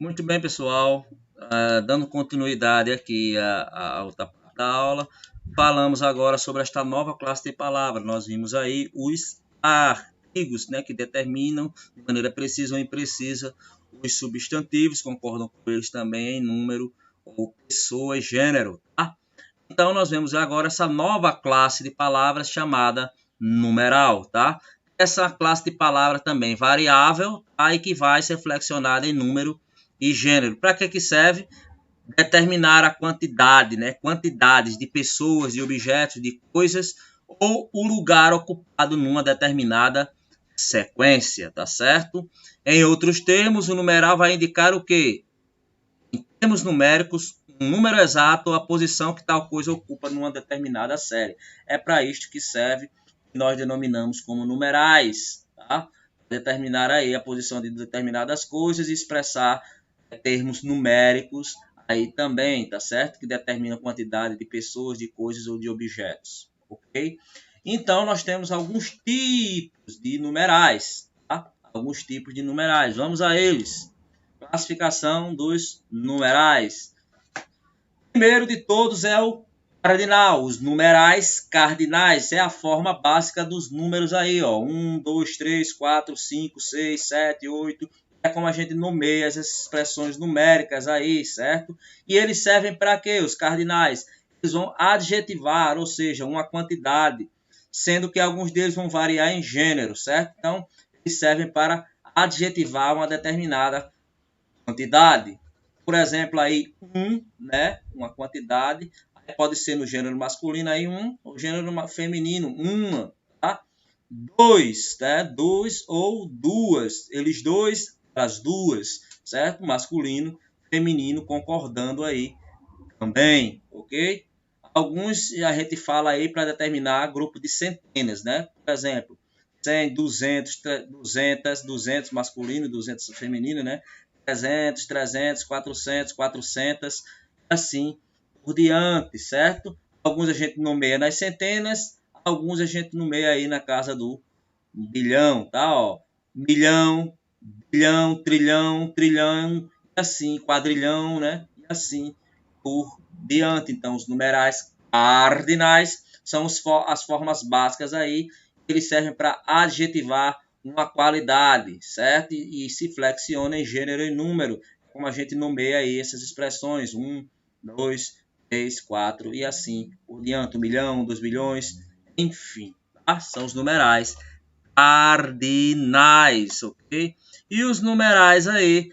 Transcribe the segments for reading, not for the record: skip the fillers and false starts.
Muito bem, pessoal. Dando continuidade aqui à outra parte da aula, falamos agora sobre esta nova classe de palavras. Nós vimos aí os artigos, né, que determinam de maneira precisa ou imprecisa os substantivos, concordam com eles também em número ou pessoa e gênero. Tá? Então, nós vemos agora essa nova classe de palavras chamada numeral. Tá? Essa classe de palavras também variável, tá? E que vai ser flexionada em número e gênero. Para que serve? Determinar a quantidade, né? Quantidades de pessoas, de objetos, de coisas ou o lugar ocupado numa determinada sequência, tá certo? Em outros termos, o numeral vai indicar o quê? Em termos numéricos, um número exato ou a posição que tal coisa ocupa numa determinada série. É para isto que serve, que nós denominamos como numerais, tá? Determinar aí a posição de determinadas coisas e expressar termos numéricos aí também, tá certo? Que determina a quantidade de pessoas, de coisas ou de objetos, ok? Então, nós temos alguns tipos de numerais, tá? Alguns tipos de numerais. Vamos a eles. Classificação dos numerais. O primeiro de todos é o cardinal, os numerais cardinais. É a forma básica dos números aí, ó. 1, 2, 3, 4, 5, 6, 7, 8... É como a gente nomeia essas expressões numéricas aí, certo? E eles servem para quê? Os cardinais. Eles vão adjetivar, ou seja, uma quantidade, sendo que alguns deles vão variar em gênero, certo? Então, eles servem para adjetivar uma determinada quantidade. Por exemplo, aí, né? Uma quantidade. Pode ser no gênero masculino aí, ou gênero feminino, uma, tá? Dois, né? Dois ou duas. Eles dois, as duas, certo? Masculino, feminino, concordando aí também, ok? Alguns a gente fala aí para determinar grupo de centenas, né? Por exemplo, 100, 200, 200, 200 masculino, 200 feminino, né? 300, 300, 400, 400, assim por diante, certo? Alguns a gente nomeia nas centenas, alguns a gente nomeia aí na casa do bilhão, tá? Ó, milhão, bilhão, trilhão, trilhão, e assim, quadrilhão, né? E assim por diante. Então, os numerais cardinais são as formas básicas aí, eles servem para adjetivar uma qualidade, certo? E se flexiona em gênero e número, como a gente nomeia aí essas expressões, 1, 2, 3, 4 e assim por diante, 1 milhão, 2 milhões, enfim, tá? São os numerais cardinais, ok? E os numerais aí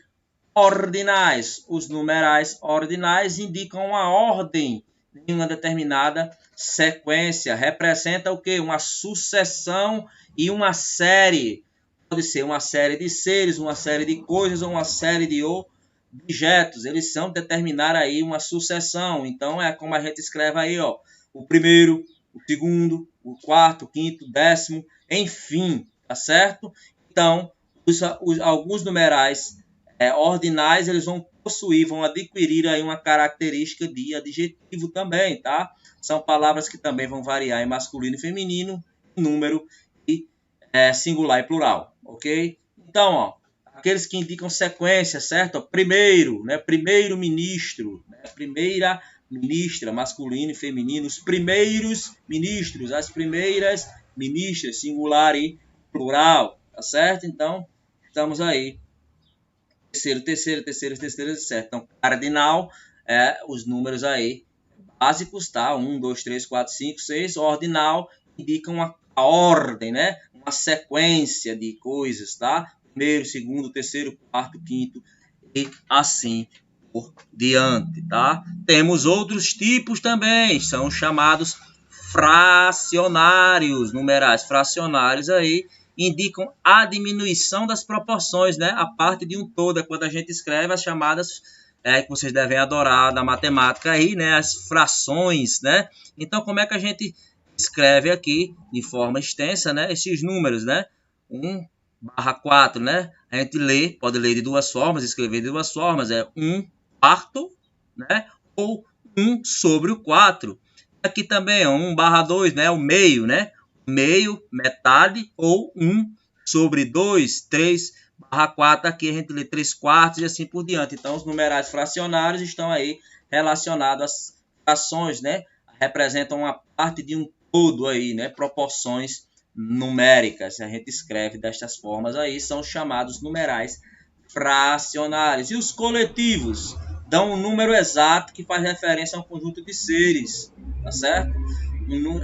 ordinais. Os numerais ordinais indicam uma ordem em uma determinada sequência. Representa o quê? Uma sucessão e uma série. Pode ser uma série de seres, uma série de coisas ou uma série de objetos. Eles são determinar aí uma sucessão. Então, é como a gente escreve aí, ó. O primeiro, o segundo, o quarto, o quinto, o décimo, enfim, tá certo? Então, alguns numerais ordinais, eles vão possuir, vão adquirir aí uma característica de adjetivo também, tá? São palavras que também vão variar em masculino e feminino, número e singular e plural, ok? Então, ó, aqueles que indicam sequência, certo? Primeiro, né? Primeiro ministro, né? Primeira ministra, masculino e feminino, os primeiros ministros, as primeiras ministras, singular e plural, tá certo? Então, estamos aí. Terceiro, certo? Então, cardinal, os números aí básicos, tá? 1, 2, 3, 4, 5, 6. Ordinal indicam a ordem, né? Uma sequência de coisas, tá? Primeiro, segundo, terceiro, quarto, quinto e assim por diante, tá? Temos outros tipos também, são chamados fracionários, numerais fracionários aí, indicam a diminuição das proporções, né? A parte de um todo, é quando a gente escreve as chamadas que vocês devem adorar da matemática aí, né? As frações, né? Então, como é que a gente escreve aqui, de forma extensa, né? Esses números, né? 1/4, né? A gente lê, pode ler de duas formas, escrever de duas formas, é 1/4, né? Ou 1/4. Aqui também é 1/2, né? O meio, né? Meio, metade, ou 1/2, 3 barra 4 aqui a gente lê 3/4 e assim por diante. Então, os numerais fracionários estão aí relacionados às frações, né? Representam uma parte de um todo aí, né? Proporções numéricas. A gente escreve destas formas aí, são chamados numerais fracionários. E os coletivos dão um número exato que faz referência a um conjunto de seres, tá certo?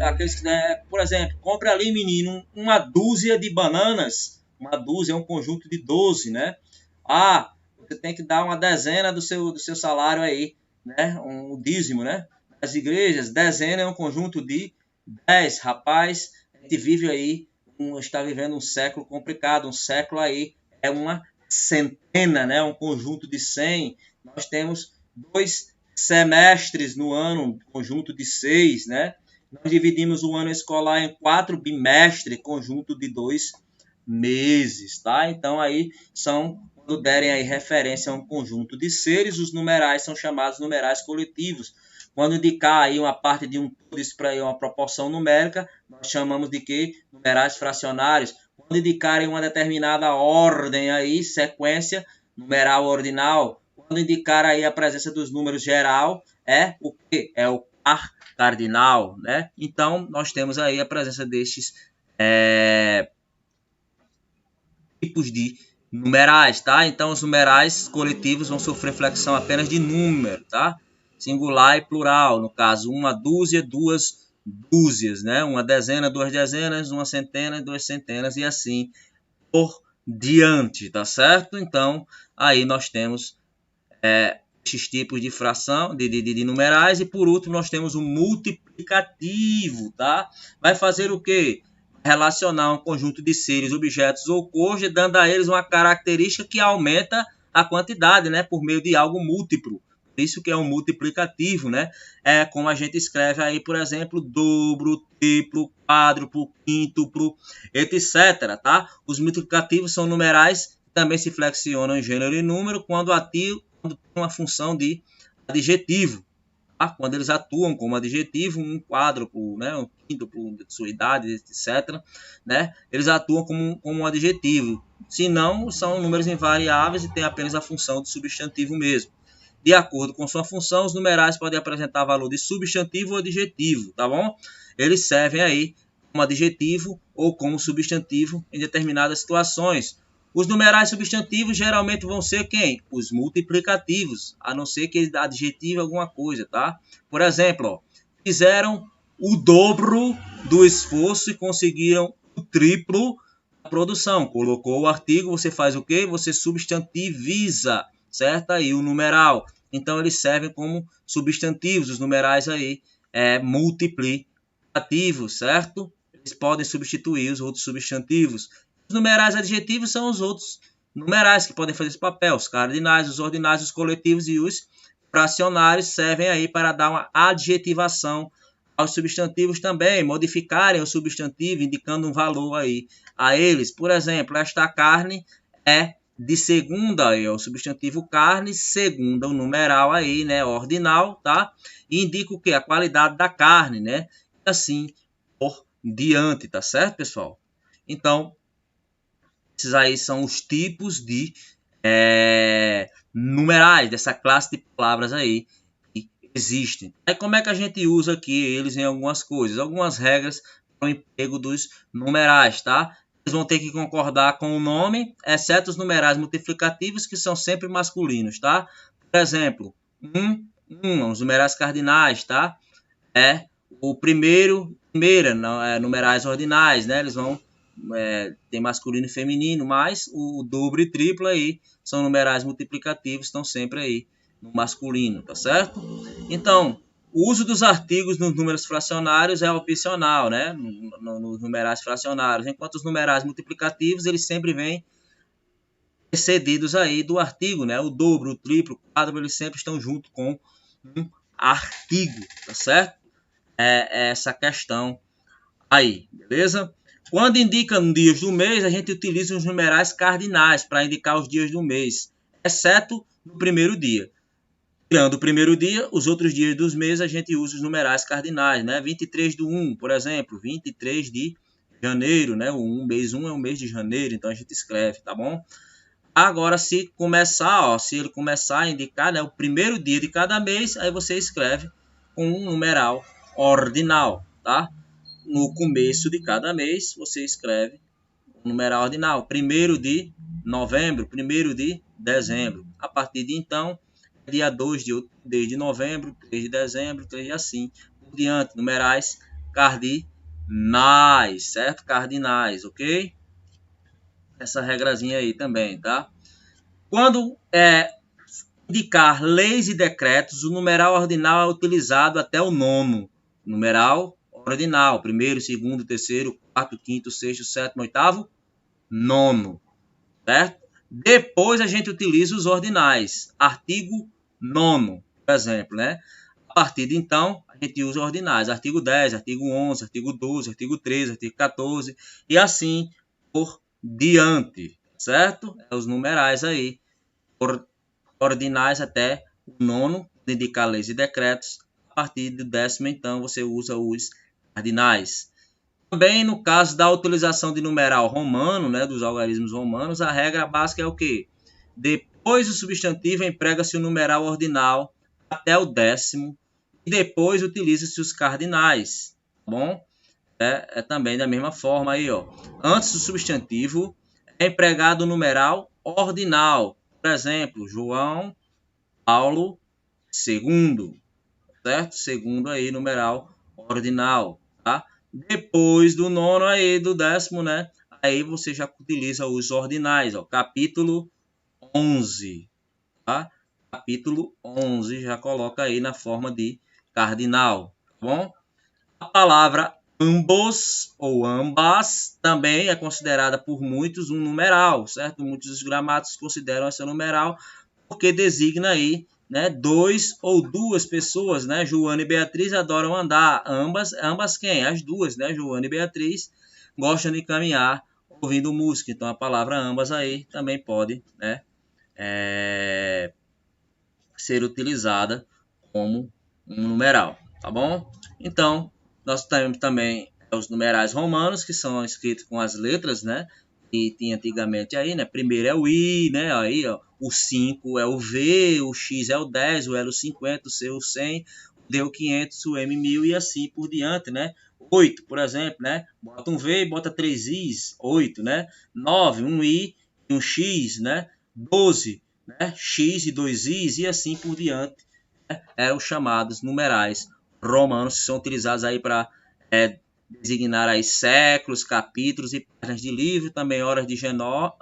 Aqueles que, por exemplo, compre ali, menino, uma dúzia de bananas. Uma dúzia é um conjunto de 12, né? Ah, você tem que dar uma dezena do seu salário aí, né? Um dízimo, né? As igrejas, dezena é um conjunto de 10. Rapaz, a gente vive aí, está vivendo um século complicado. Um século aí é uma centena, né? Um conjunto de 100. Nós temos 2 semestres no ano, um conjunto de 6, né? Nós dividimos o ano escolar em 4 bimestres, conjunto de 2 meses, tá? Então aí são, quando derem aí referência a um conjunto de seres, os numerais são chamados numerais coletivos. Quando indicar aí uma parte de um todo, isso para uma proporção numérica, nós chamamos de quê? Numerais fracionários. Quando indicarem uma determinada ordem aí, sequência, numeral ordinal. Quando indicar aí a presença dos números geral, é o quê? É o par cardinal, né? Então, nós temos aí a presença destes tipos de numerais, tá? Então, os numerais coletivos vão sofrer flexão apenas de número, tá? Singular e plural, no caso, uma dúzia, duas dúzias, né? Uma dezena, duas dezenas, uma centena, duas centenas e assim por diante, tá certo? Então, aí nós temos esses tipos de fração, de numerais, e por último nós temos o multiplicativo, tá? Vai fazer o quê? Relacionar um conjunto de seres, objetos ou coisas, dando a eles uma característica que aumenta a quantidade, né? Por meio de algo múltiplo. Por isso que é um multiplicativo, né? É como a gente escreve aí, por exemplo, dobro, triplo, quádruplo, quíntuplo, etc, tá? Os multiplicativos são numerais que também se flexionam em gênero e número quando tem uma função de adjetivo. Tá? Quando eles atuam como adjetivo, um quádruplo, né? Um quíntuplo de sua idade, etc. Né? Eles atuam como um adjetivo. Se não, são números invariáveis e têm apenas a função de substantivo mesmo. De acordo com sua função, os numerais podem apresentar valor de substantivo ou adjetivo, tá bom? Eles servem aí como adjetivo ou como substantivo em determinadas situações. Os numerais substantivos geralmente vão ser quem? Os multiplicativos, a não ser que ele adjetive alguma coisa, tá? Por exemplo, ó, fizeram o dobro do esforço e conseguiram o triplo da produção. Colocou o artigo, você faz o quê? Você substantiviza, certo? Aí o numeral. Então, eles servem como substantivos, os numerais aí, multiplicativos, certo? Eles podem substituir os outros substantivos. Os numerais adjetivos são os outros numerais que podem fazer esse papel. Os cardinais, os ordinais, os coletivos e os fracionários servem aí para dar uma adjetivação aos substantivos também, modificarem o substantivo, indicando um valor aí a eles. Por exemplo, esta carne é de segunda, aí, o substantivo carne, segunda, o numeral aí, né, ordinal, tá? E indica o que? A qualidade da carne, né? Assim por diante, tá certo, pessoal? Então, esses aí são os tipos de numerais, dessa classe de palavras aí que existem. Aí como é que a gente usa aqui eles em algumas coisas? Algumas regras para o emprego dos numerais, tá? Eles vão ter que concordar com o nome, exceto os numerais multiplicativos, que são sempre masculinos, tá? Por exemplo, os numerais cardinais, tá? O primeira, numerais ordinais, né? Eles vão tem masculino e feminino, mas o dobro e triplo aí são numerais multiplicativos, estão sempre aí no masculino, tá certo? Então, o uso dos artigos nos números fracionários é opcional, né? Nos numerais fracionários, enquanto os numerais multiplicativos, eles sempre vêm precedidos aí do artigo, né? O dobro, o triplo, o quádruplo, eles sempre estão junto com um artigo, tá certo? É essa questão aí, beleza? Quando indica dias do mês, a gente utiliza os numerais cardinais para indicar os dias do mês, exceto no primeiro dia. Tirando o primeiro dia, os outros dias dos meses a gente usa os numerais cardinais, né? 23 do 1, por exemplo, 23 de janeiro, né? O mês 1 é o mês de janeiro, então a gente escreve, tá bom? Agora, se começar, ó, se ele começar a indicar, né, o primeiro dia de cada mês, aí você escreve com um numeral ordinal, tá? No começo de cada mês, você escreve um numeral ordinal. 1º de novembro, 1º de dezembro. A partir de então, dia 2 de novembro, 3 de dezembro, 3 de assim por diante. Numerais cardinais, certo? Cardinais, ok? Essa regrazinha aí também, tá? Quando indicar leis e decretos, o numeral ordinal é utilizado até o nono. Numeral ordinal, 1º, 2º, 3º, 4º, 5º, 6º, 7º, 8º, 9º, certo? Depois a gente utiliza os ordinais. Artigo 9º, por exemplo, né? A partir de então, a gente usa ordinais. Artigo 10, artigo 11, artigo 12, artigo 13, artigo 14 e assim por diante, certo? Os numerais aí, ordinais até o nono, indicar leis e decretos. A partir do 10º, então, você usa os cardinais. Também no caso da utilização de numeral romano, né, dos algarismos romanos, a regra básica é o quê? Depois do substantivo, emprega-se o numeral ordinal até o 10º e depois utiliza-se os cardinais, tá bom? É também da mesma forma aí, ó. Antes do substantivo, é empregado o numeral ordinal. Por exemplo, João, Paulo, segundo, certo? Segundo aí, numeral ordinal, tá? Depois do nono aí, do 10º, né? Aí você já utiliza os ordinais, ó. Capítulo 11, tá? Capítulo 11, já coloca aí na forma de cardinal, tá bom? A palavra ambos ou ambas também é considerada por muitos um numeral, certo? Muitos dos gramáticos consideram essa numeral porque designa aí, né, 2 ou 2 pessoas, né? Joana e Beatriz adoram andar. Ambas quem? As duas, né? Joana e Beatriz gostam de caminhar ouvindo música. Então a palavra ambas aí também pode, né, ser utilizada como um numeral, tá bom? Então, nós temos também os numerais romanos, que são escritos com as letras, né? Que tinha antigamente aí, né? Primeiro é o I, né? Aí, ó, o 5 é o V, o X é o 10, o L o 50, o C o 100, o D o 500, o M 1000 e assim por diante, né? 8, por exemplo, né? Bota um V e bota 3 Is, 8, né? 9, um I e um X, né? 12, né? X e 2 Is e assim por diante, né? Os chamados numerais romanos, que são utilizados aí para designar aí séculos, capítulos e páginas de livro, também horas de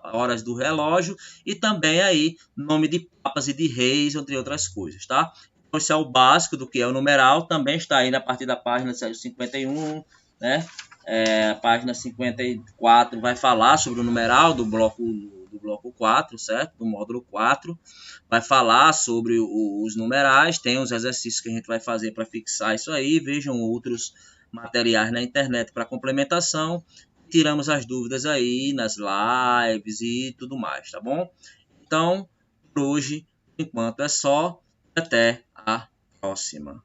horas do relógio e também aí nome de papas e de reis, entre outras coisas, tá? Então, esse é o básico do que é o numeral, também está aí na partir da página 51, né? A página 54 vai falar sobre o numeral do bloco 4, certo? Do módulo 4. Vai falar sobre os numerais, tem os exercícios que a gente vai fazer para fixar isso aí, vejam outros materiais na internet para complementação. Tiramos as dúvidas aí nas lives e tudo mais, tá bom? Então, por hoje, enquanto é só, até a próxima.